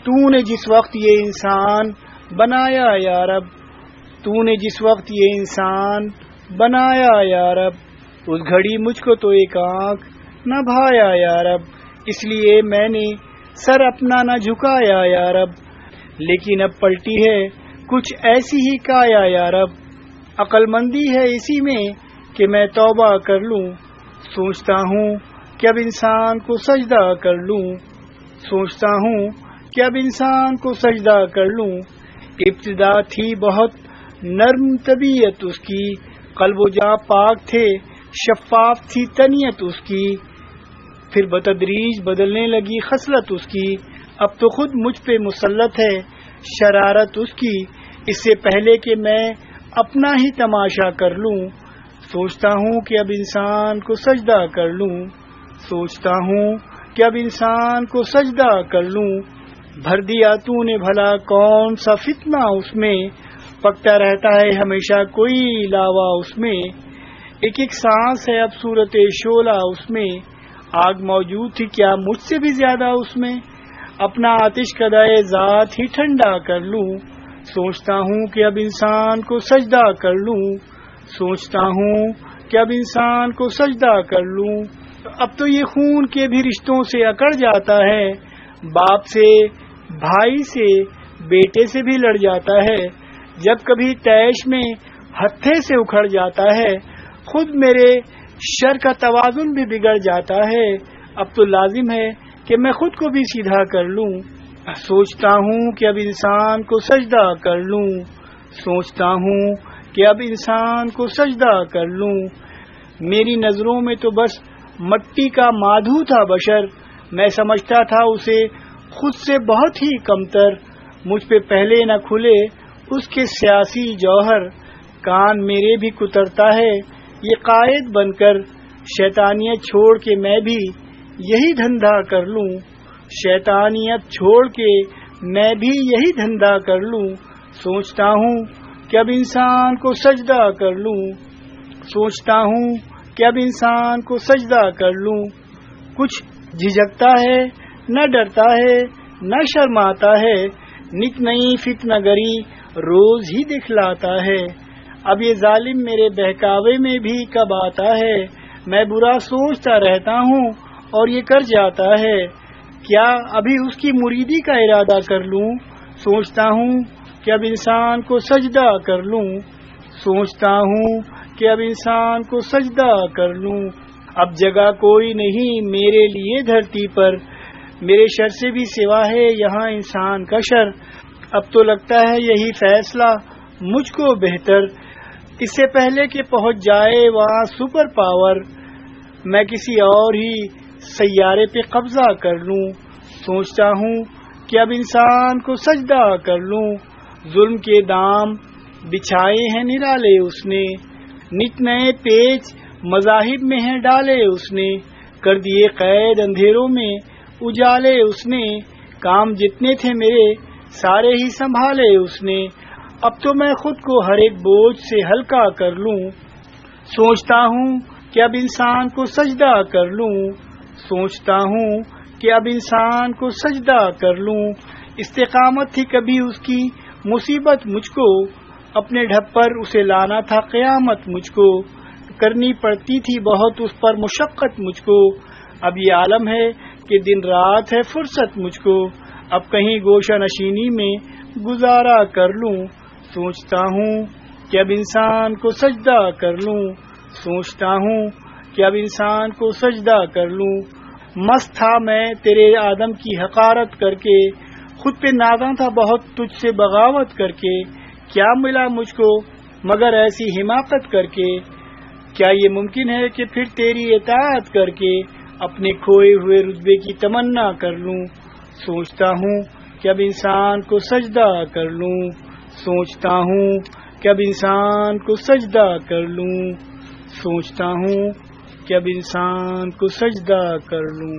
تو نے جس وقت یہ انسان بنایا یا رب، تو نے جس وقت یہ انسان بنایا یا رب، اس گھڑی مجھ کو تو ایک آنکھ نہ بھایا یا رب، اس لیے میں نے سر اپنا نہ جھکایا یا رب، لیکن اب پلٹی ہے کچھ ایسی ہی کایا یا رب، عقل مندی ہے اسی میں کہ میں توبہ کر لوں، سوچتا ہوں کہ اب انسان کو سجدہ کر لوں، سوچتا ہوں کہ اب انسان کو سجدہ کر لوں، ابتدا تھی بہت نرم طبیعت اس کی، قلب و جاں پاک تھے، شفاف تھی تنیت اس کی، پھر بتدریج بدلنے لگی خصلت اس کی، اب تو خود مجھ پہ مسلط ہے شرارت اس کی، اس سے پہلے کہ میں اپنا ہی تماشا کر لوں، سوچتا ہوں کہ اب انسان کو سجدہ کر لوں، سوچتا ہوں کہ اب انسان کو سجدہ کر لوں، بھر دیا تو نے بھلا کون سا فتنہ اس میں، پکتا رہتا ہے ہمیشہ کوئی لاوا اس میں، ایک ایک سانس ہے اب صورت شعلہ اس میں، آگ موجود تھی کیا مجھ سے بھی زیادہ اس میں، اپنا آتش کدائے ذات ہی ٹھنڈا کر لوں، سوچتا ہوں کہ اب انسان کو سجدہ کر لوں، سوچتا ہوں کہ اب انسان کو سجدہ کر لوں، اب تو یہ خون کے بھی رشتوں سے اکڑ جاتا ہے، باپ سے، بھائی سے، بیٹے سے بھی لڑ جاتا ہے، جب کبھی تیش میں ہتھے سے اکھڑ جاتا ہے، خود میرے شر کا توازن بھی بگڑ جاتا ہے، اب تو لازم ہے کہ میں خود کو بھی سیدھا کر لوں، سوچتا ہوں کہ اب انسان کو سجدہ کر لوں، سوچتا ہوں کہ اب انسان کو سجدہ کر لوں، میری نظروں میں تو بس مٹی کا مادھو تھا بشر، میں سمجھتا تھا اسے خود سے بہت ہی کمتر، مجھ پہ پہلے نہ کھلے اس کے سیاسی جوہر، کان میرے بھی کترتا ہے یہ قائد بن کر، شیطانیت چھوڑ کے میں بھی یہی دھندا کر لوں، شیطانیت چھوڑ کے میں بھی یہی دھندا کر لوں، سوچتا ہوں کہ اب انسان کو سجدہ کر لوں، سوچتا ہوں کہ اب انسان کو سجدہ کر لوں، کچھ جھجکتا ہے نہ ڈرتا ہے نہ شرماتا ہے، نک نئی فتنہ گری روز ہی دکھلاتا ہے، اب یہ ظالم میرے بہکاوے میں بھی کب آتا ہے، میں برا سوچتا رہتا ہوں اور یہ کر جاتا ہے، کیا ابھی اس کی مریدی کا ارادہ کر لوں، سوچتا ہوں کہ اب انسان کو سجدہ کر لوں، سوچتا ہوں کہ اب انسان کو سجدہ کر لوں، اب جگہ کوئی نہیں میرے لیے دھرتی پر، میرے شر سے بھی سوا ہے یہاں انسان کا شر، اب تو لگتا ہے یہی فیصلہ مجھ کو بہتر، اس سے پہلے کہ پہنچ جائے وہاں سپر پاور، میں کسی اور ہی سیارے پہ قبضہ کر لوں، سوچتا ہوں کہ اب انسان کو سجدہ کر لوں، ظلم کے دام بچھائے ہیں نرالے اس نے، نت نئے پیچ مذاہب میں ہیں ڈالے اس نے، کر دیے قید اندھیروں میں اجالے اس نے، کام جتنے تھے میرے سارے ہی سنبھالے اس نے، اب تو میں خود کو ہر ایک بوجھ سے ہلکا کر لوں، سوچتا ہوں کہ اب انسان کو سجدہ کر لوں، سوچتا ہوں کہ اب انسان کو سجدہ کر لوں، استقامت تھی کبھی اس کی مصیبت مجھ کو، اپنے ڈھب پر اسے لانا تھا قیامت مجھ کو، کرنی پڑتی تھی بہت اس پر مشقت مجھ کو، اب یہ عالم ہے کہ دن رات ہے فرصت مجھ کو، اب کہیں گوشہ نشینی میں گزارا کر لوں، سوچتا ہوں کہ اب انسان کو سجدہ کر لوں، سوچتا ہوں کہ اب انسان کو سجدہ کر لوں، مست تھا میں تیرے آدم کی حقارت کر کے، خود پہ نازاں تھا بہت تجھ سے بغاوت کر کے، کیا ملا مجھ کو مگر ایسی حماقت کر کے، کیا یہ ممکن ہے کہ پھر تیری اطاعت کر کے اپنے کھوئے ہوئے رتبے کی تمنا کر لوں، سوچتا ہوں کہ اب انسان کو سجدہ کر لوں، سوچتا ہوں کہ اب انسان کو سجدہ کر لوں، سوچتا ہوں کہ اب انسان کو سجدہ کر لوں۔